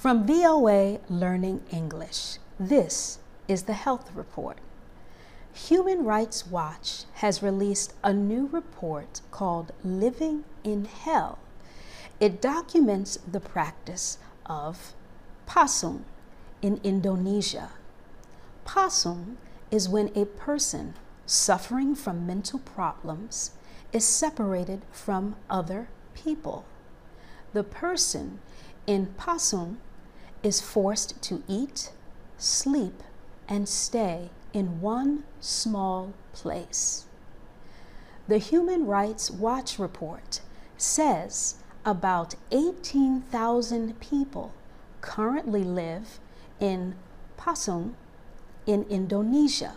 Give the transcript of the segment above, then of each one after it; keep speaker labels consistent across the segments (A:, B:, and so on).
A: From VOA Learning English, this is the Health Report. Human Rights Watch has released a new report called Living in Hell. It documents the practice of pasung in Indonesia. Pasung is when a person suffering from mental problems is separated from other people. The person in pasung is forced to eat, sleep, and stay in one small place. The Human Rights Watch report says about 18,000 people currently live in pasung in Indonesia.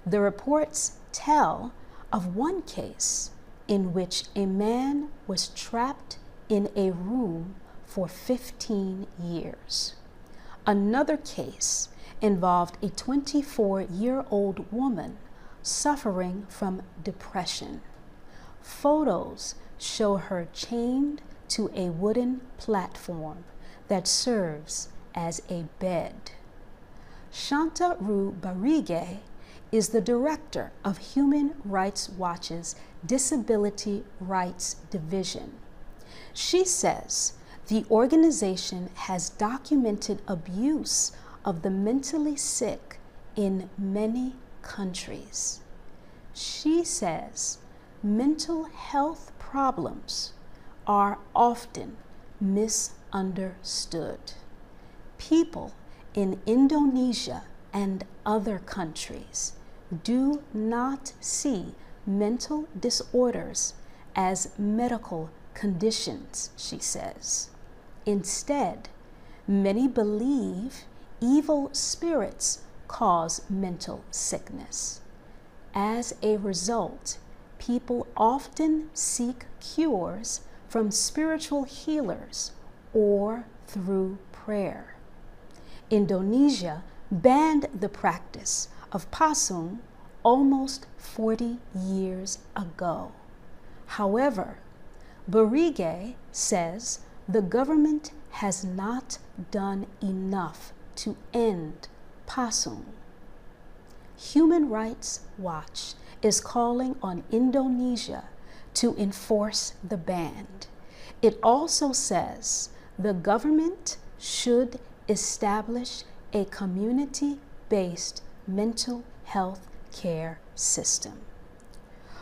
A: The reports tell of one case in which a man was trapped in a room for 15 years. Another case involved a 24-year-old woman suffering from depression. Photos show her chained to a wooden platform that serves as a bed. Shanta Ru Barige is the director of Human Rights Watch's Disability Rights Division. She says the organization has documented abuse of the mentally sick in many countries. She says mental health problems are often misunderstood. People in Indonesia and other countries do not see mental disorders as medical conditions, she says. Instead, many believe evil spirits cause mental sickness. As a result, people often seek cures from spiritual healers or through prayer. Indonesia banned the practice of pasung almost 40 years ago. However, Barige says the government has not done enough to end pasung. Human Rights Watch is calling on Indonesia to enforce the ban. It also says the government should establish a community-based mental health care system.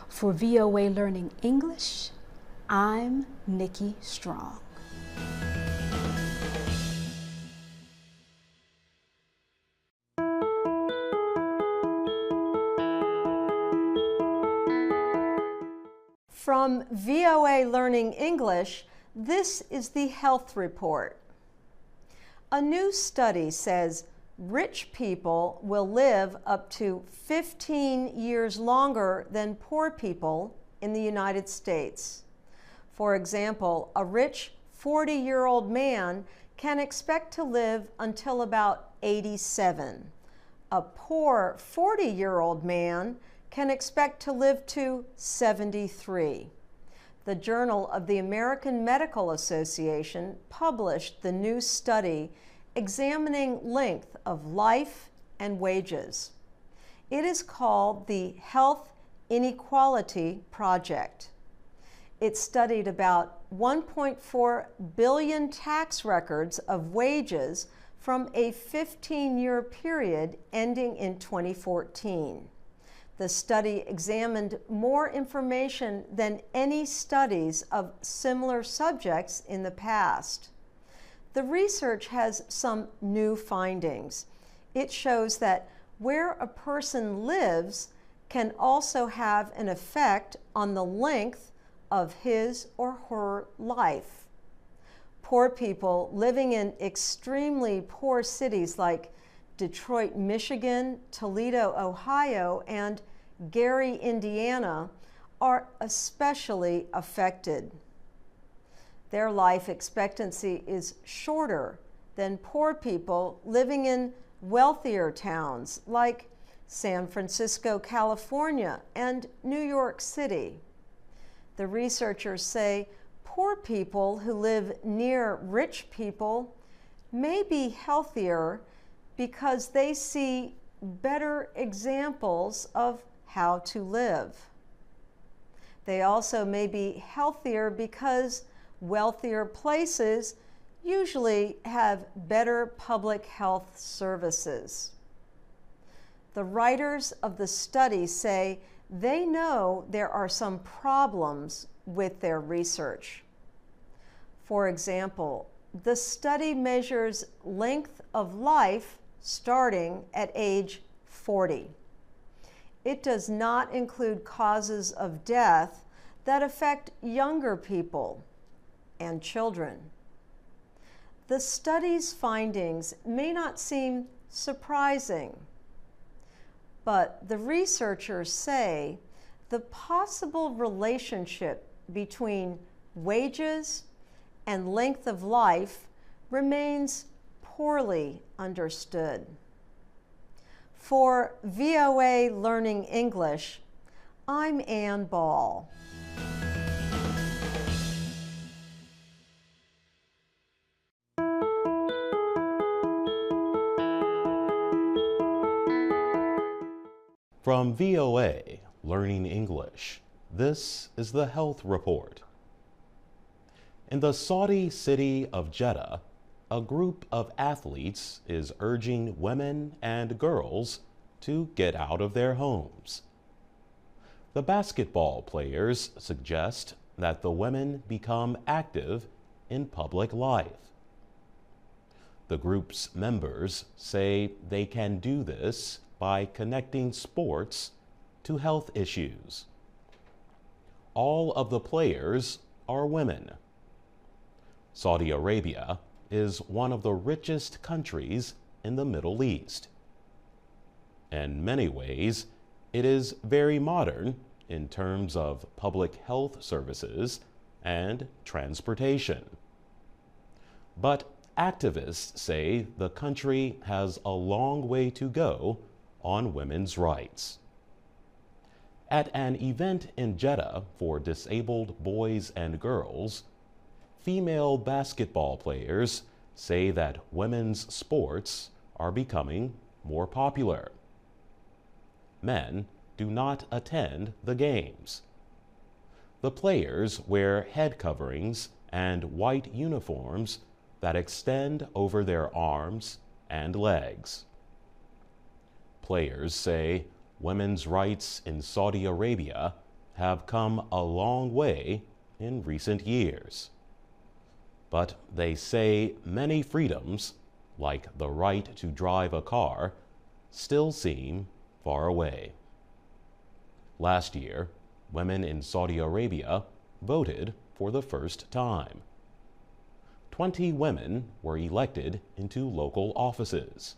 A: For VOA Learning English, I'm Nikki Strong.
B: From VOA Learning English, this is the Health Report. A new study says rich people will live up to 15 years longer than poor people in the United States. For example, a rich 40-year-old man can expect to live until about 87. A poor 40-year-old man can expect to live to 73. The Journal of the American Medical Association published the new study examining length of life and wages. It is called the Health Inequality Project. It studied about 1.4 billion tax records of wages from a 15-year period ending in 2014. The study examined more information than any studies of similar subjects in the past. The research has some new findings. It shows that where a person lives can also have an effect on the length of his or her life. Poor people living in extremely poor cities like Detroit, Michigan, Toledo, Ohio, and Gary, Indiana, are especially affected. Their life expectancy is shorter than poor people living in wealthier towns like San Francisco, California, and New York City. The researchers say poor people who live near rich people may be healthier because they see better examples of how to live. They also may be healthier because wealthier places usually have better public health services. The writers of the study say they know there are some problems with their research. For example, the study measures length of life starting at age 40. It does not include causes of death that affect younger people and children. The study's findings may not seem surprising, but the researchers say the possible relationship between wages and length of life remains poorly understood. For VOA Learning English, I'm Ann Ball.
C: From VOA Learning English, this is the Health Report. In the Saudi city of Jeddah, a group of athletes is urging women and girls to get out of their homes. The basketball players suggest that the women become active in public life. The group's members say they can do this by connecting sports to health issues. All of the players are women. Saudi Arabia is one of the richest countries in the Middle East. In many ways, it is very modern in terms of public health services and transportation. But activists say the country has a long way to go on women's rights. At an event in Jeddah for disabled boys and girls, female basketball players say that women's sports are becoming more popular. Men do not attend the games. The players wear head coverings and white uniforms that extend over their arms and legs. Players say women's rights in Saudi Arabia have come a long way in recent years. But they say many freedoms, like the right to drive a car, still seem far away. Last year, women in Saudi Arabia voted for the first time. 20 women were elected into local offices.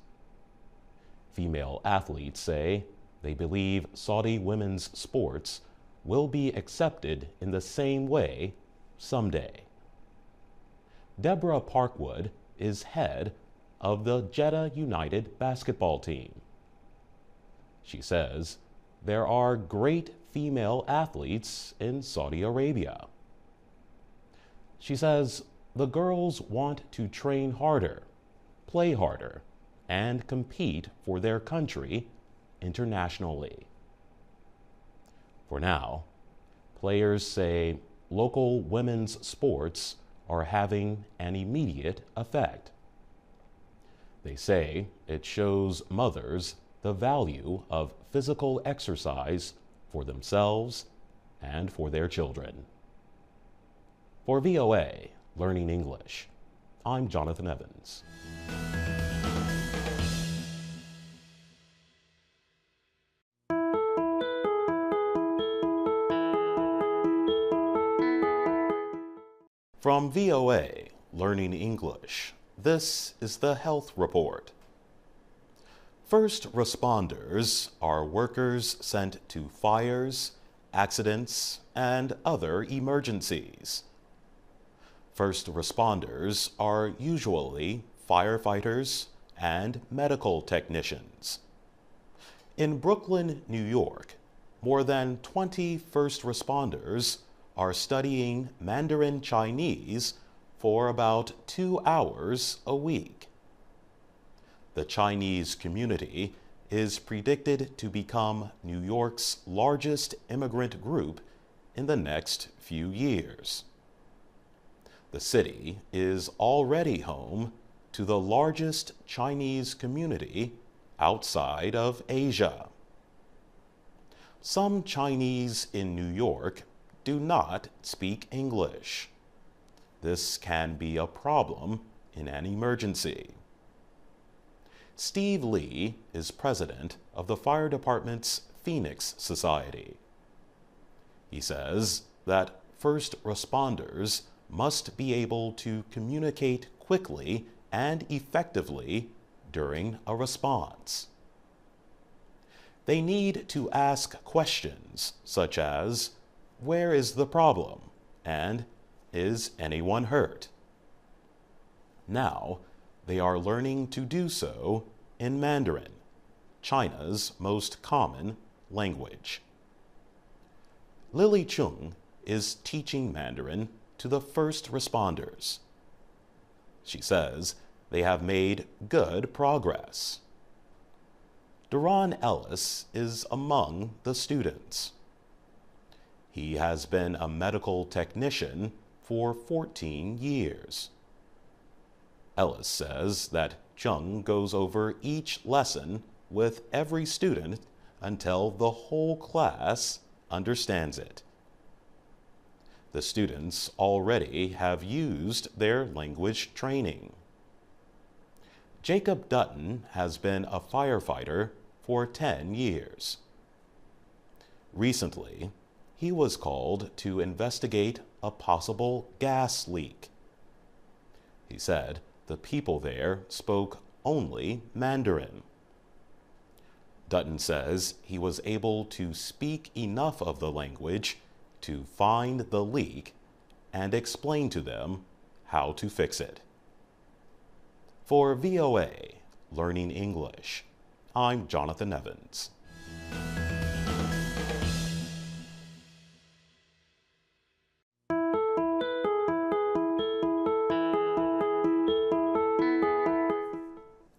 C: Female athletes say they believe Saudi women's sports will be accepted in the same way someday. Deborah Parkwood is head of the Jeddah United basketball team. She says there are great female athletes in Saudi Arabia. She says the girls want to train harder, play harder, and compete for their country internationally. For now, players say local women's sports are having an immediate effect. They say it shows mothers the value of physical exercise for themselves and for their children. For VOA Learning English, I'm Jonathan Evans. From VOA Learning English, this is the Health Report. First responders are workers sent to fires, accidents, and other emergencies. First responders are usually firefighters and medical technicians. In Brooklyn, New York, more than 20 first responders are studying Mandarin Chinese for about 2 hours a week. The Chinese community is predicted to become New York's largest immigrant group in the next few years. The city is already home to the largest Chinese community outside of Asia. Some Chinese in New York do not speak English. This can be a problem in an emergency. Steve Lee is president of the fire department's Phoenix Society. He says that first responders must be able to communicate quickly and effectively during a response. They need to ask questions such as, "Where is the problem?" and "Is anyone hurt?" Now, they are learning to do so in Mandarin, China's most common language. Lily Chung is teaching Mandarin to the first responders. She says they have made good progress. Duran Ellis is among the students. He has been a medical technician for 14 years. Ellis says that Chung goes over each lesson with every student until the whole class understands it. The students already have used their language training. Jacob Dutton has been a firefighter for 10 years. Recently, he was called to investigate a possible gas leak. He said the people there spoke only Mandarin. Dutton says he was able to speak enough of the language to find the leak and explain to them how to fix it. For VOA Learning English, I'm Jonathan Evans.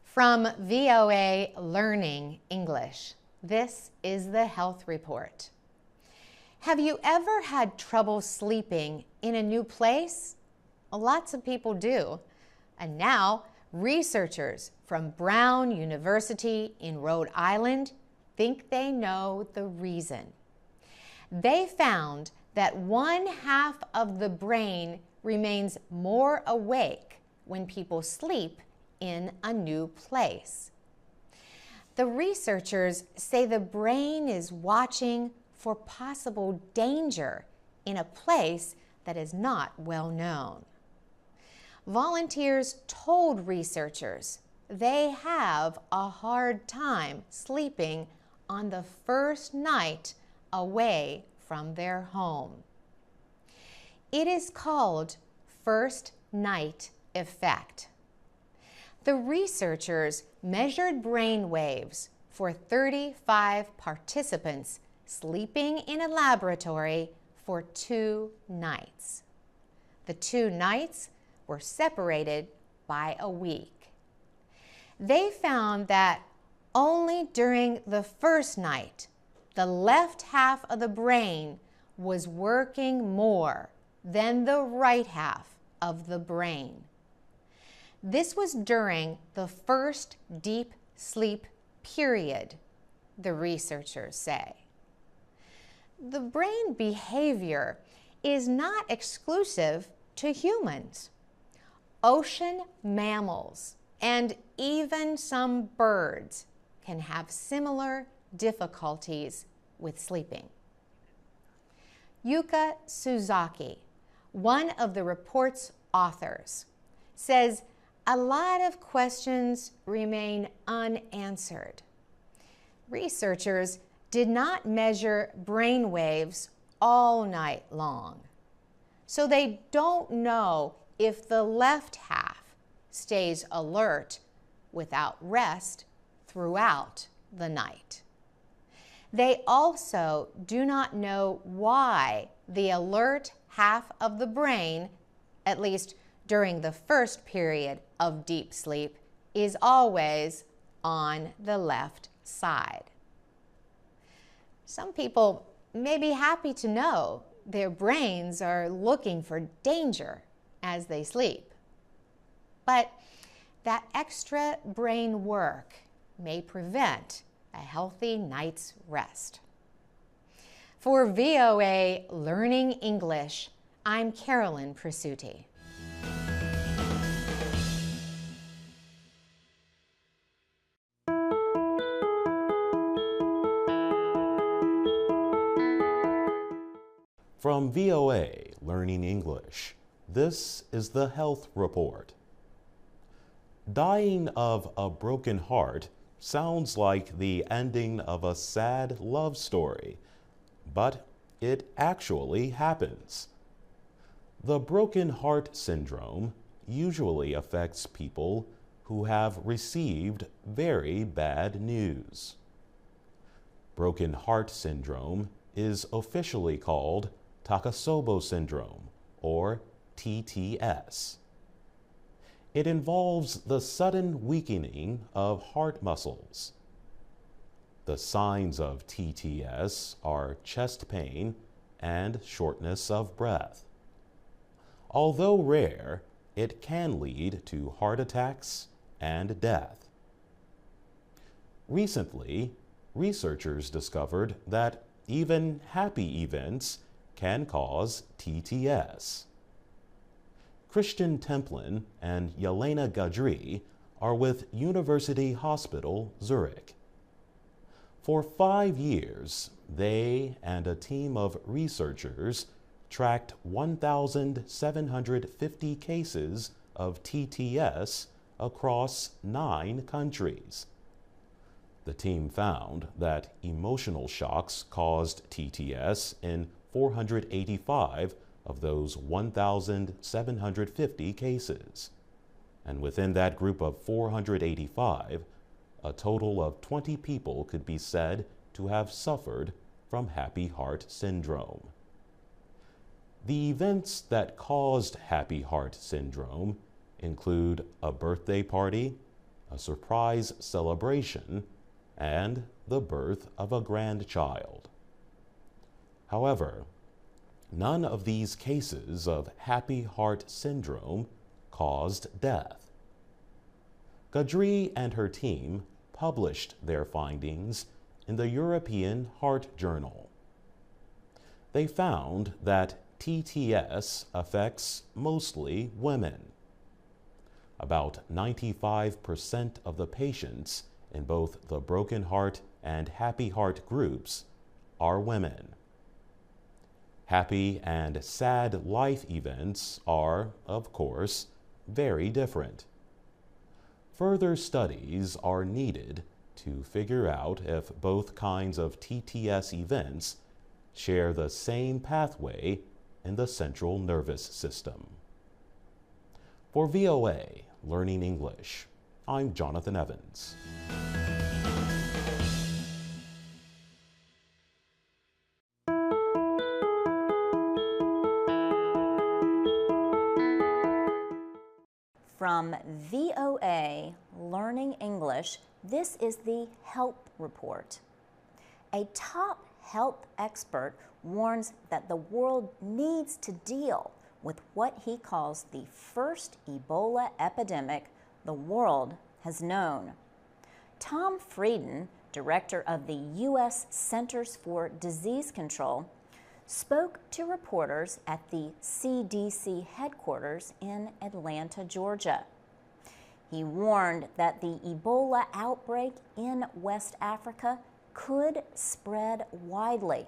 D: From VOA Learning English, this is the Health Report. Have you ever had trouble sleeping in a new place? Well, lots of people do. And now, researchers from Brown University in Rhode Island think they know the reason. They found that 1/2 of the brain remains more awake when people sleep in a new place. The researchers say the brain is watching for possible danger in a place that is not well known. Volunteers told researchers they have a hard time sleeping on the first night away from their home. It is called first night effect. The researchers measured brain waves for 35 participants sleeping in a laboratory for 2 nights. The 2 nights were separated by a week. They found that only during the first night, the left half of the brain was working more than the right half of the brain. This was during the first deep sleep period, the researchers say. The brain behavior is not exclusive to humans. Ocean mammals and even some birds can have similar difficulties with sleeping. Yuka Suzaki, one of the report's authors, says a lot of questions remain unanswered. Researchers did not measure brain waves all night long, so they don't know if the left half stays alert without rest throughout the night. They also do not know why the alert half of the brain, at least during the first period of deep sleep is always on the left side. Some people may be happy to know their brains are looking for danger as they sleep. But that extra brain work may prevent a healthy night's rest. For VOA Learning English, I'm Carolyn Presutti.
C: From VOA Learning English, this is the Health Report. Dying of a broken heart sounds like the ending of a sad love story, but it actually happens. The broken heart syndrome usually affects people who have received very bad news. Broken heart syndrome is officially called Takasobo syndrome, or TTS. It involves the sudden weakening of heart muscles. The signs of TTS are chest pain and shortness of breath. Although rare, it can lead to heart attacks and death. Recently, researchers discovered that even happy events can cause TTS. Christian Templin and Yelena Gadri are with University Hospital Zurich. For 5 years, they and a team of researchers tracked 1,750 cases of TTS across 9 countries. The team found that emotional shocks caused TTS in 485 of those 1,750 cases. And within that group of 485, a total of 20 people could be said to have suffered from happy heart syndrome. The events that caused happy heart syndrome include a birthday party, a surprise celebration, and the birth of a grandchild. However, none of these cases of happy heart syndrome caused death. Gadri and her team published their findings in the European Heart Journal. They found that TTS affects mostly women. About 95% of the patients in both the broken heart and happy heart groups are women. Happy and sad life events are, of course, very different. Further studies are needed to figure out if both kinds of TTS events share the same pathway in the central nervous system. For VOA Learning English, I'm Jonathan Evans.
E: From VOA Learning English, this is the Health Report. A top health expert warns that the world needs to deal with what he calls the first Ebola epidemic the world has known. Tom Frieden, director of the U.S. Centers for Disease Control, spoke to reporters at the CDC headquarters in Atlanta, Georgia. He warned that the Ebola outbreak in West Africa could spread widely.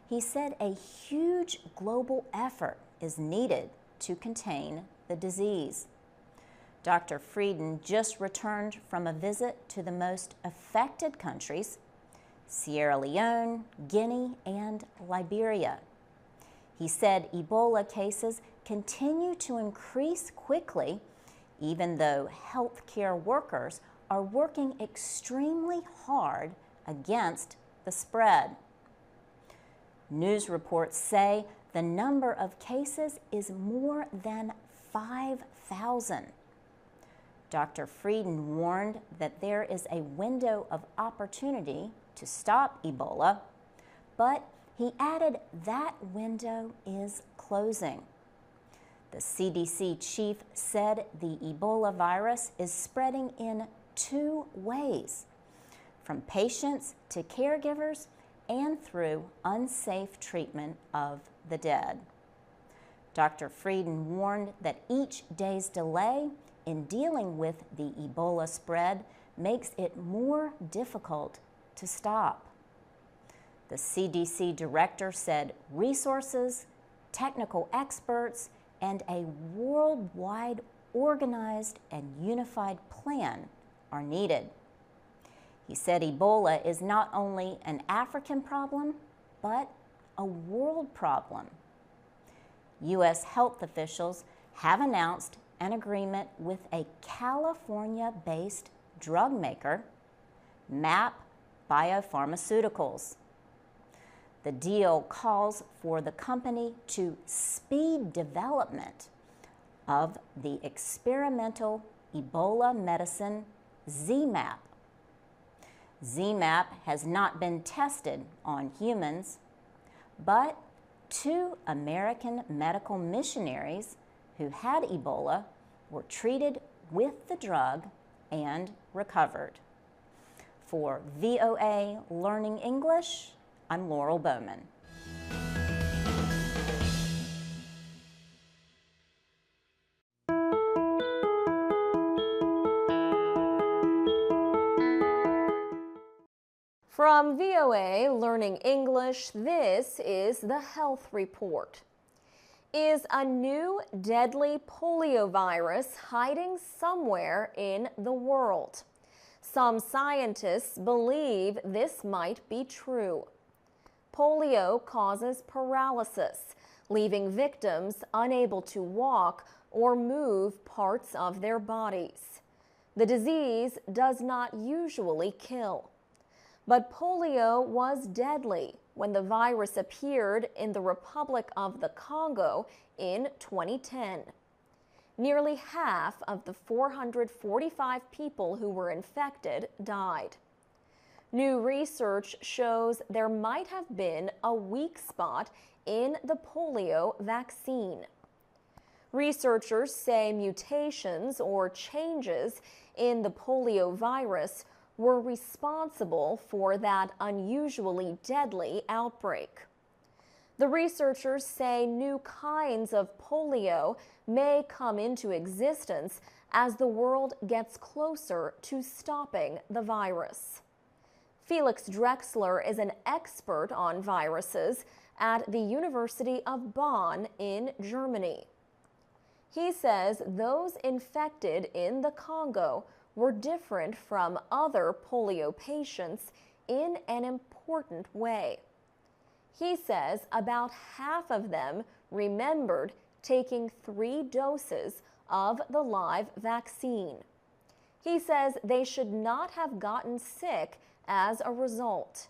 E: He said a huge global effort is needed to contain the disease. Dr. Frieden just returned from a visit to the most affected countries, Sierra Leone, Guinea, and Liberia. He said Ebola cases continue to increase quickly, even though healthcare workers are working extremely hard against the spread. News reports say the number of cases is more than 5,000. Dr. Frieden warned that there is a window of opportunity to stop Ebola, but he added that window is closing. The CDC chief said the Ebola virus is spreading in 2 ways, from patients to caregivers and through unsafe treatment of the dead. Dr. Frieden warned that each day's delay in dealing with the Ebola spread makes it more difficult to stop. The CDC director said resources, technical experts, and a worldwide organized and unified plan are needed. He said Ebola is not only an African problem, but a world problem. U.S. health officials have announced an agreement with a California-based drug maker, MAP Biopharmaceuticals. The deal calls for the company to speed development of the experimental Ebola medicine ZMapp. ZMapp has not been tested on humans, but 2 American medical missionaries who had Ebola were treated with the drug and recovered. For VOA Learning English, I'm Laurel Bowman.
F: From VOA Learning English, this is the Health Report. Is a new deadly polio virus hiding somewhere in the world? Some scientists believe this might be true. Polio causes paralysis, leaving victims unable to walk or move parts of their bodies. The disease does not usually kill. But polio was deadly when the virus appeared in the Republic of the Congo in 2010. Nearly half of the 445 people who were infected died. New research shows there might have been a weak spot in the polio vaccine. Researchers say mutations or changes in the polio virus were responsible for that unusually deadly outbreak. The researchers say new kinds of polio may come into existence as the world gets closer to stopping the virus. Felix Drexler is an expert on viruses at the University of Bonn in Germany. He says those infected in the Congo were different from other polio patients in an important way. He says about half of them remembered taking 3 doses of the live vaccine. He says they should not have gotten sick as a result.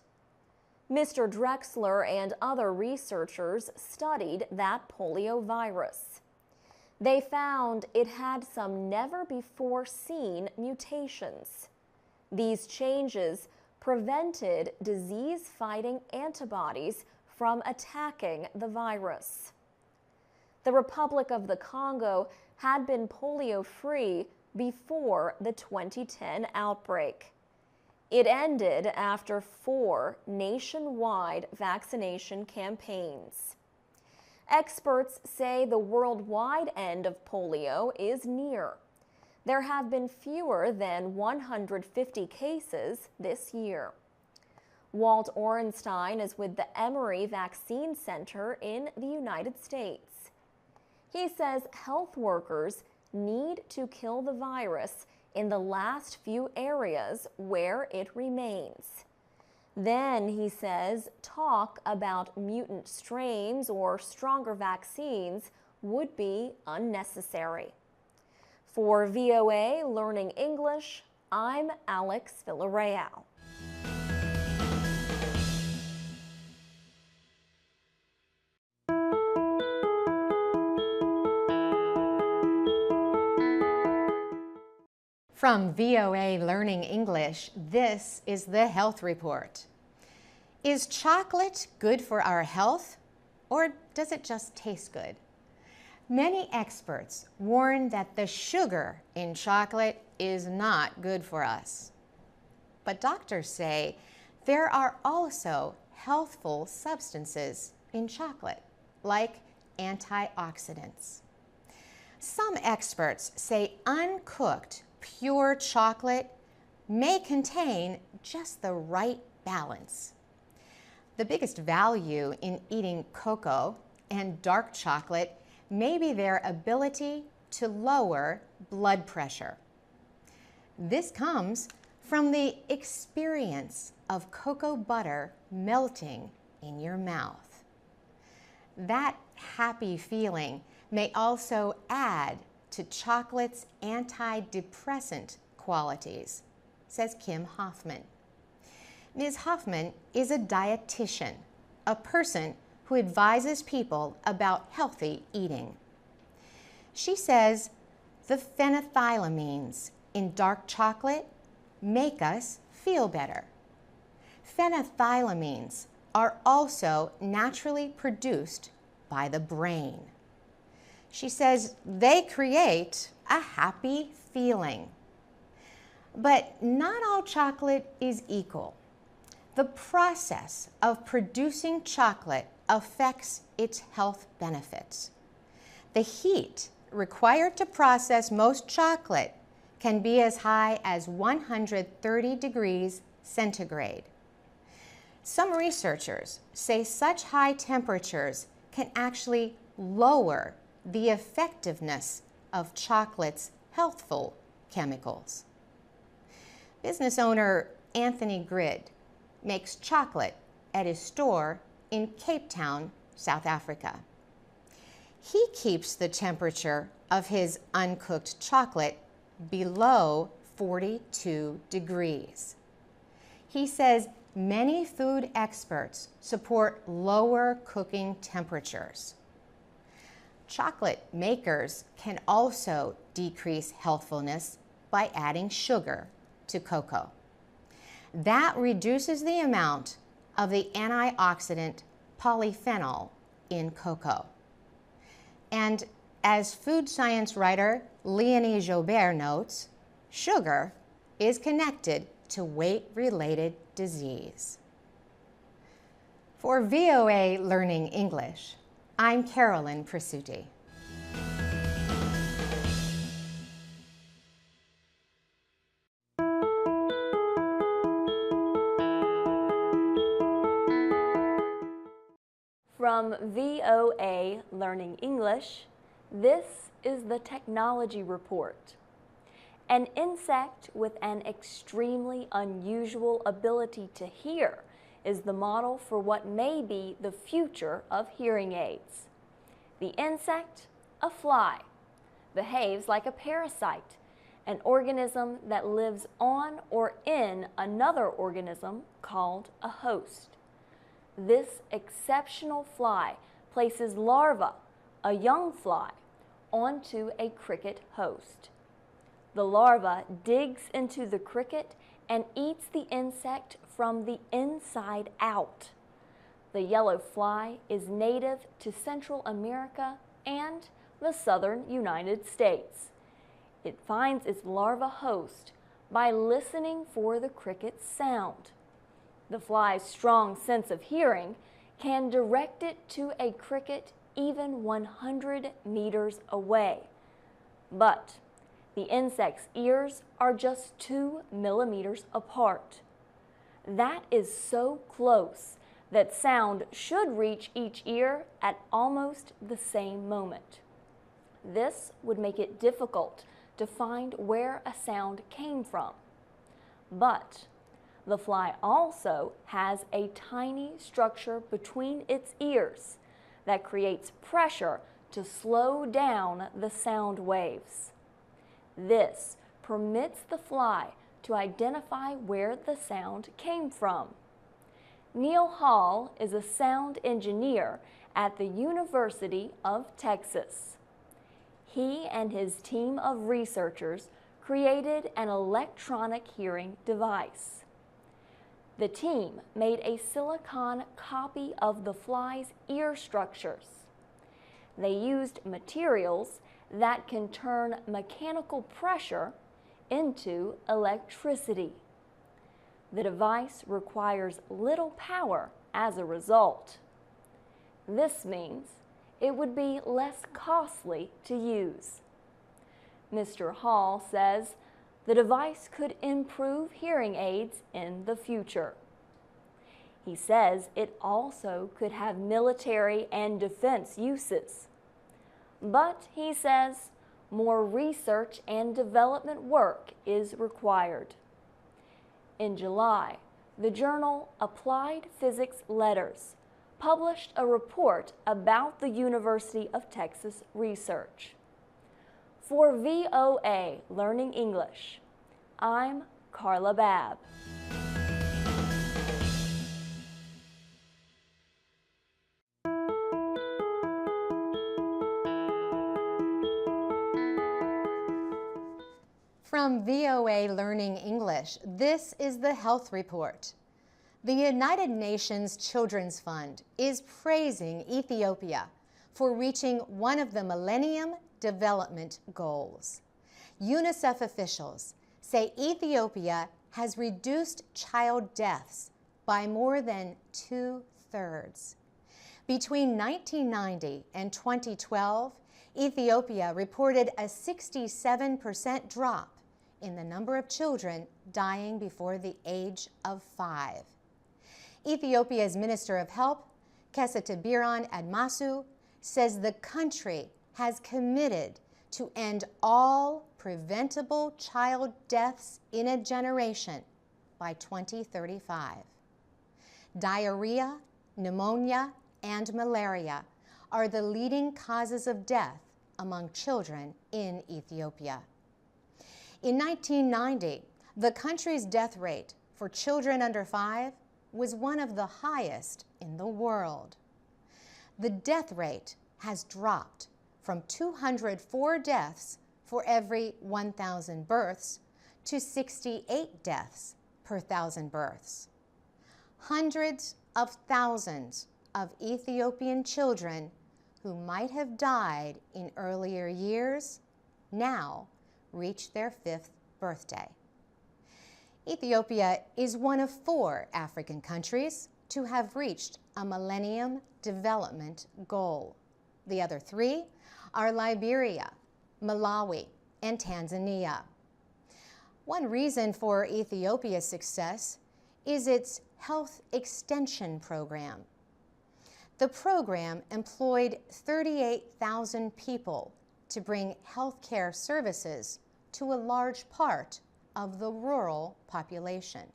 F: Mr. Drexler and other researchers studied that polio virus. They found it had some never-before-seen mutations. These changes prevented disease-fighting antibodies from attacking the virus. The Republic of the Congo had been polio-free before the 2010 outbreak. It ended after 4 nationwide vaccination campaigns. Experts say the worldwide end of polio is near. There have been fewer than 150 cases this year. Walt Orenstein is with the Emory Vaccine Center in the United States. He says health workers need to kill the virus in the last few areas where it remains. Then, he says, talk about mutant strains or stronger vaccines would be unnecessary. For VOA Learning English, I'm Alex Villarreal.
D: From VOA Learning English, this is the Health Report. Is chocolate good for our health, or does it just taste good? Many experts warn that the sugar in chocolate is not good for us. But doctors say there are also healthful substances in chocolate, like antioxidants. Some experts say uncooked, pure chocolate may contain just the right balance. The biggest value in eating cocoa and dark chocolate may be their ability to lower blood pressure. This comes from the experience of cocoa butter melting in your mouth. That happy feeling may also add to chocolate's antidepressant qualities, says Kim Hoffman. Ms. Hoffman is a dietitian, a person who advises people about healthy eating. She says the phenethylamines in dark chocolate make us feel better. Phenethylamines are also naturally produced by the brain. She says they create a happy feeling. But not all chocolate is equal. The process of producing chocolate affects its health benefits. The heat required to process most chocolate can be as high as 130 degrees centigrade. Some researchers say such high temperatures can actually lower the effectiveness of chocolate's healthful chemicals. Business owner Anthony Grid makes chocolate at his store in Cape Town, South Africa. He keeps the temperature of his uncooked chocolate below 42 degrees. He says many food experts support lower cooking temperatures. Chocolate makers can also decrease healthfulness by adding sugar to cocoa. That reduces the amount of the antioxidant polyphenol in cocoa. And as food science writer Leonie Jobert notes, sugar is connected to weight-related disease. For VOA Learning English, I'm Carolyn Prasuti.
F: From VOA Learning English, this is the Technology Report. An insect with an extremely unusual ability to hear is the model for what may be the future of hearing aids. The insect, a fly, behaves like a parasite, an organism that lives on or in another organism called a host. This exceptional fly places larvae, a young fly, onto a cricket host. The larva digs into the cricket and eats the insect from the inside out. The yellow fly is native to Central America and the southern United States. It finds its larva host by listening for the cricket's sound. The fly's strong sense of hearing can direct it to a cricket even 100 meters away. But the insect's ears are just 2 millimeters apart. That is so close that sound should reach each ear at almost the same moment. This would make it difficult to find where a sound came from. But the fly also has a tiny structure between its ears that creates pressure to slow down the sound waves. This permits the fly to identify where the sound came from. Neil Hall is a sound engineer at the University of Texas. He and his team of researchers created an electronic hearing device. The team made a silicon copy of the fly's ear structures. They used materials that can turn mechanical pressure into electricity. The device requires little power as a result. This means it would be less costly to use. Mr. Hall says the device could improve hearing aids in the future. He says it also could have military and defense uses. But he says more research and development work is required. In July, the journal Applied Physics Letters published a report about the University of Texas research. For VOA Learning English, I'm Carla Babb.
D: From VOA Learning English, this is the Health Report. The United Nations Children's Fund is praising Ethiopia for reaching one of the Millennium Development Goals. UNICEF officials say Ethiopia has reduced child deaths by more than 2/3. Between 1990 and 2012, Ethiopia reported a 67% drop in the number of children dying before the age of 5. Ethiopia's Minister of Health, Kesetabiran Admasu, says the country has committed to end all preventable child deaths in a generation by 2035. Diarrhea, pneumonia, and malaria are the leading causes of death among children in Ethiopia. In 1990, the country's death rate for children under 5 was one of the highest in the world. The death rate has dropped from 204 deaths for every 1,000 births to 68 deaths per 1,000 births. Hundreds of thousands of Ethiopian children who might have died in earlier years now reach their 5th birthday. Ethiopia is one of 4 African countries to have reached a Millennium Development Goal. The other 3 are Liberia, Malawi, and Tanzania. One reason for Ethiopia's success is its health extension program. The program employed 38,000 people to bring health care services to a large part of the rural population.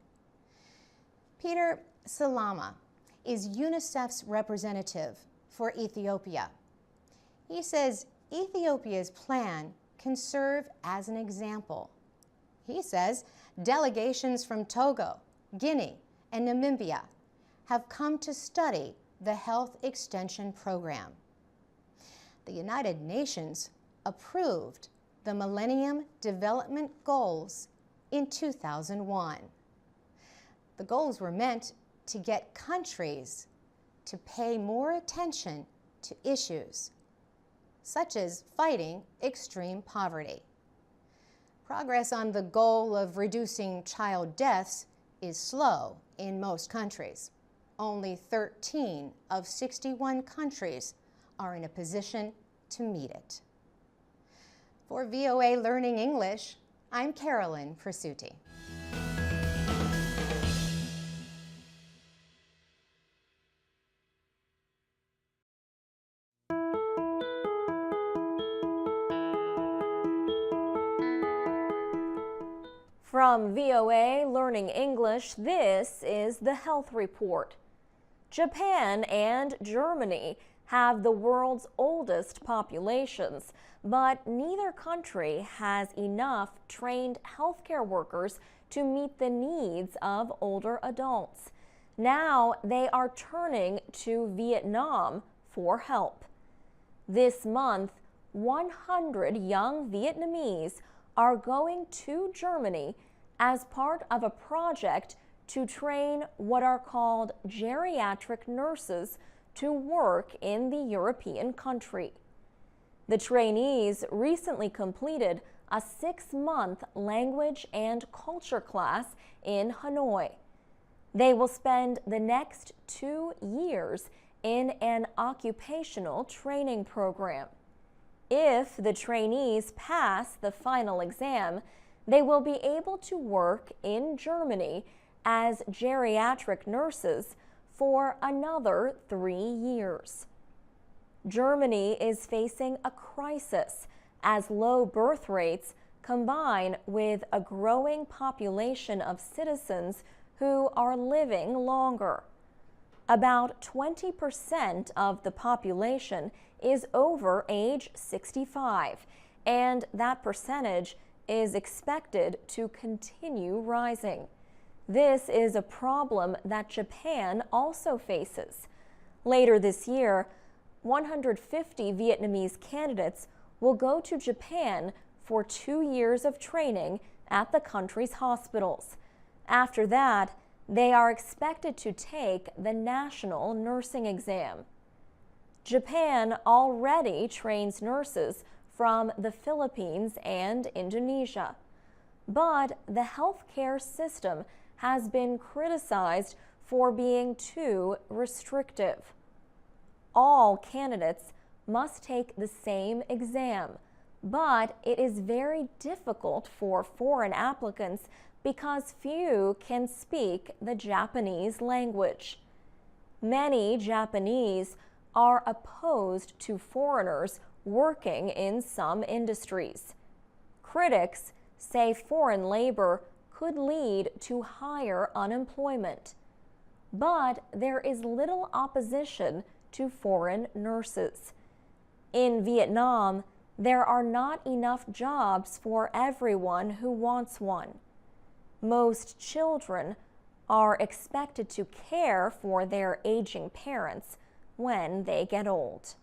D: Peter Salama is UNICEF's representative for Ethiopia. He says Ethiopia's plan can serve as an example. He says delegations from Togo, Guinea, and Namibia have come to study the health extension program. The United Nations approved the Millennium Development Goals in 2001. The goals were meant to get countries to pay more attention to issues such as fighting extreme poverty. Progress on the goal of reducing child deaths is slow in most countries. Only 13 of 61 countries are in a position to meet it. For VOA Learning English, I'm Carolyn Persutti.
F: From VOA Learning English, this is the Health Report. Japan and Germany have the world's oldest populations, but neither country has enough trained healthcare workers to meet the needs of older adults. Now they are turning to Vietnam for help. This month, 100 young Vietnamese are going to Germany as part of a project to train what are called geriatric nurses to work in the European country. The trainees recently completed a 6-month language and culture class in Hanoi. They will spend the next 2 years in an occupational training program. If the trainees pass the final exam, they will be able to work in Germany as geriatric nurses for another 3 years. Germany is facing a crisis as low birth rates combine with a growing population of citizens who are living longer. About 20% of the population is over age 65, and that percentage is expected to continue rising. This is a problem that Japan also faces. Later this year, 150 Vietnamese candidates will go to Japan for 2 years of training at the country's hospitals. After that, they are expected to take the national nursing exam. Japan already trains nurses from the Philippines and Indonesia, but the healthcare system has been criticized for being too restrictive. All candidates must take the same exam, but it is very difficult for foreign applicants because few can speak the Japanese language. Many Japanese are opposed to foreigners working in some industries. Critics say foreign labor could lead to higher unemployment. But there is little opposition to foreign nurses. In Vietnam, there are not enough jobs for everyone who wants one. Most children are expected to care for their aging parents when they get old.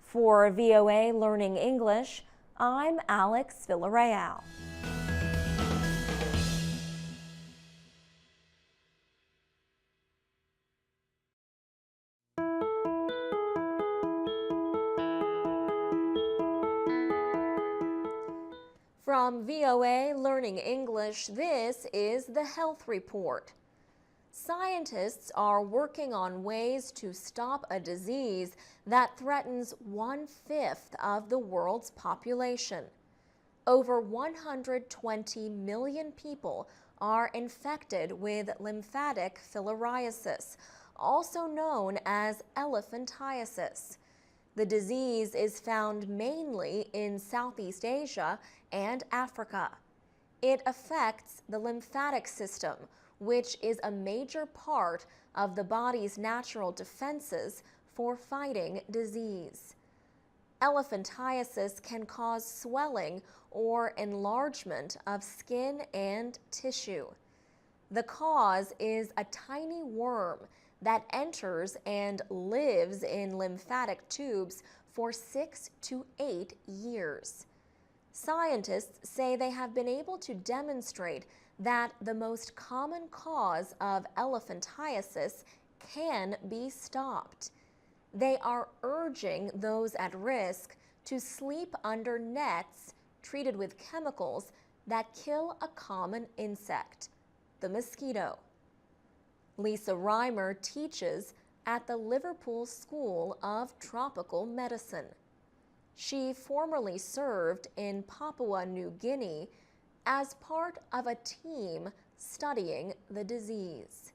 F: For VOA Learning English, I'm Alex Villarreal. From VOA Learning English, this is the Health Report. Scientists are working on ways to stop a disease that threatens 1/5 of the world's population. Over 120 million people are infected with lymphatic filariasis, also known as elephantiasis. The disease is found mainly in Southeast Asia and Africa. It affects the lymphatic system, which is a major part of the body's natural defenses for fighting disease. Elephantiasis can cause swelling or enlargement of skin and tissue. The cause is a tiny worm that enters and lives in lymphatic tubes for 6 to 8 years. Scientists say they have been able to demonstrate that the most common cause of elephantiasis can be stopped. They are urging those at risk to sleep under nets treated with chemicals that kill a common insect, the mosquito. Lisa Reimer teaches at the Liverpool School of Tropical Medicine. She formerly served in Papua New Guinea as part of a team studying the disease.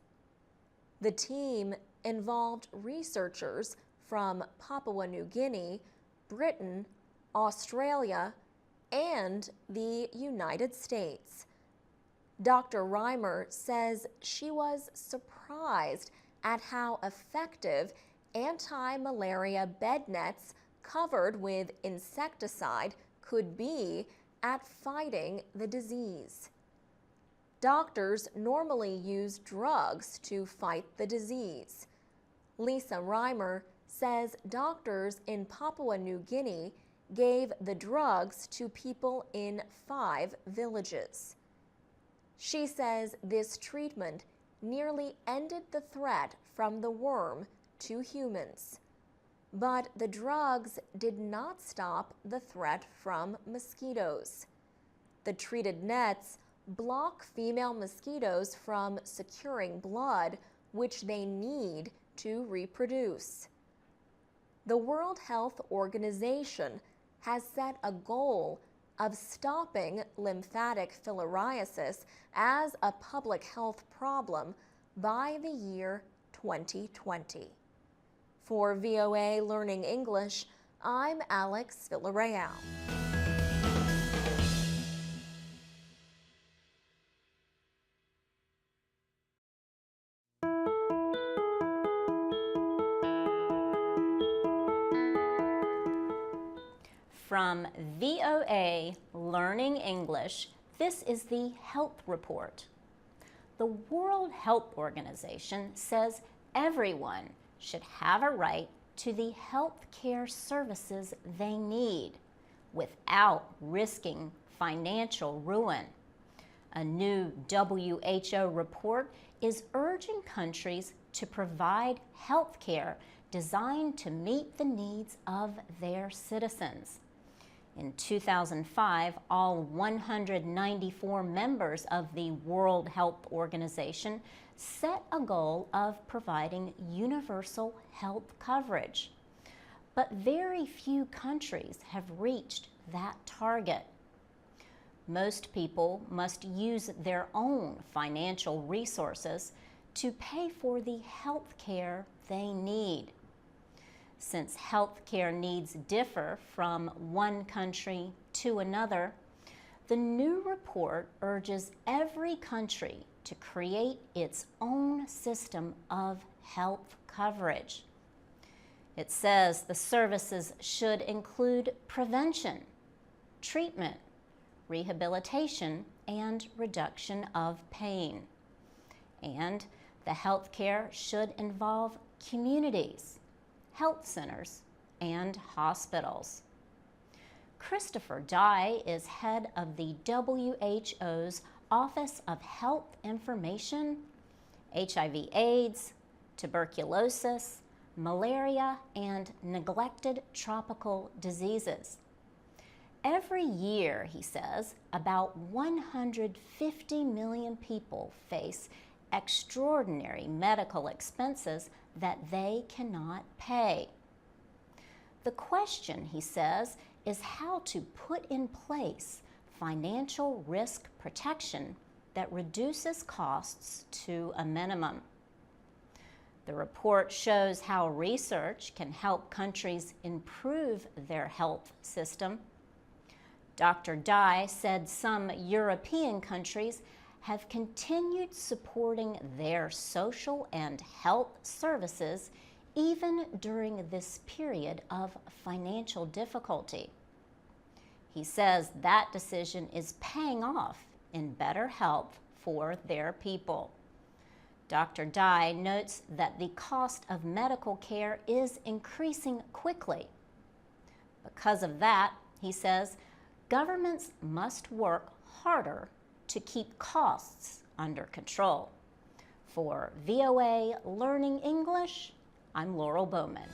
F: The team involved researchers from Papua New Guinea, Britain, Australia, and the United States. Dr. Reimer says she was surprised at how effective anti-malaria bed nets covered with insecticide could be at fighting the disease. Doctors normally use drugs to fight the disease. Lisa Reimer says doctors in Papua New Guinea gave the drugs to people in 5 villages. She says this treatment nearly ended the threat from the worm to humans. But the drugs did not stop the threat from mosquitoes. The treated nets block female mosquitoes from securing blood, which they need to reproduce. The World Health Organization has set a goal of stopping lymphatic filariasis as a public health problem by the year 2020. For VOA Learning English, I'm Alex Villarreal.
E: From VOA Learning English, this is the Health Report. The World Health Organization says everyone should have a right to the health care services they need without risking financial ruin. A new WHO report is urging countries to provide health care designed to meet the needs of their citizens. In 2005, all 194 members of the World Health Organization set a goal of providing universal health coverage. But very few countries have reached that target. Most people must use their own financial resources to pay for the health care they need. Since health care needs differ from one country to another, the new report urges every country to create its own system of health coverage. It says the services should include prevention, treatment, rehabilitation, and reduction of pain. And the health care should involve communities, health centers, and hospitals. Christopher Dye is head of the WHO's Office of Health Information, HIV/AIDS, tuberculosis, malaria, and neglected tropical diseases. Every year, he says, about 150 million people face extraordinary medical expenses that they cannot pay. The question, he says, is how to put in place financial risk protection that reduces costs to a minimum. The report shows how research can help countries improve their health system. Dr. Dye said some European countries have continued supporting their social and health services even during this period of financial difficulty. He says that decision is paying off in better health for their people. Dr. Dye notes that the cost of medical care is increasing quickly. Because of that, he says, governments must work harder to keep costs under control. For VOA Learning English, I'm Laurel Bowman.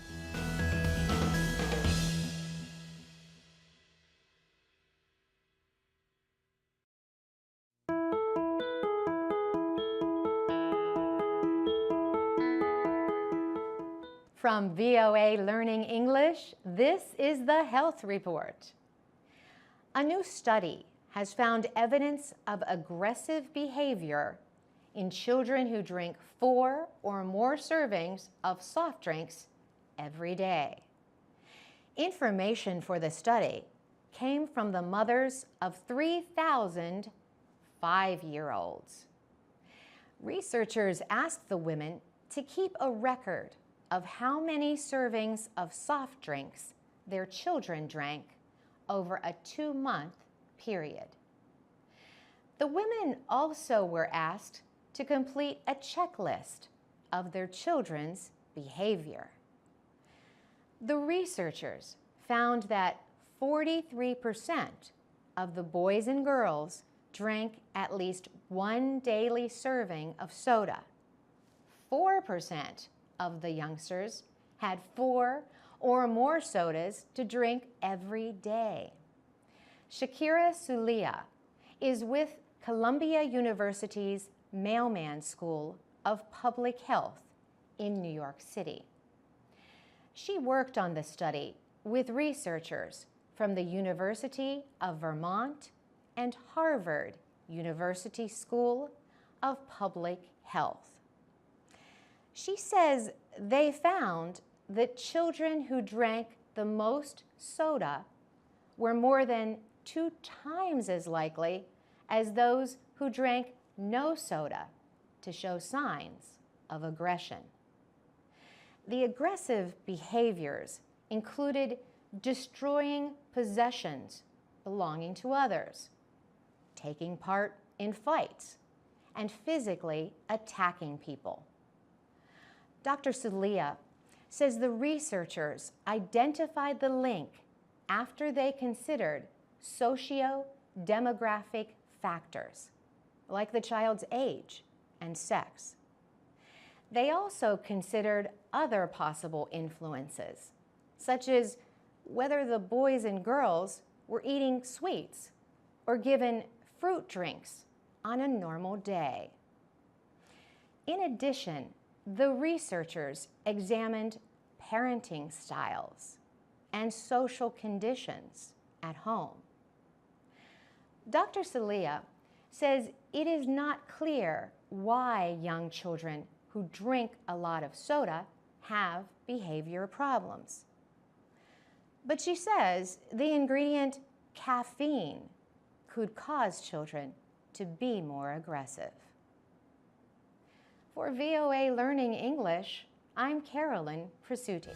D: From VOA Learning English, this is the Health Report. A new study has found evidence of aggressive behavior in children who drink 4 or more servings of soft drinks every day. Information for the study came from the mothers of 3,000 5-year-olds. Researchers asked the women to keep a record of how many servings of soft drinks their children drank over a 2-month period. The women also were asked to complete a checklist of their children's behavior. The researchers found that 43% of the boys and girls drank at least one daily serving of soda. 4% of the youngsters had 4 or more sodas to drink every day. Shakira Sulia is with Columbia University's Mailman School of Public Health in New York City. She worked on the study with researchers from the University of Vermont and Harvard University School of Public Health. She says they found that children who drank the most soda were more than 2 times as likely as those who drank no soda to show signs of aggression. The aggressive behaviors included destroying possessions belonging to others, taking part in fights, and physically attacking people. Dr. Sulia says the researchers identified the link after they considered socio-demographic factors, like the child's age and sex. They also considered other possible influences, such as whether the boys and girls were eating sweets or given fruit drinks on a normal day. In addition, the researchers examined parenting styles and social conditions at home. Dr. Sulia says it is not clear why young children who drink a lot of soda have behavior problems. But she says the ingredient caffeine could cause children to be more aggressive. For VOA Learning English, I'm Carolyn Presutti.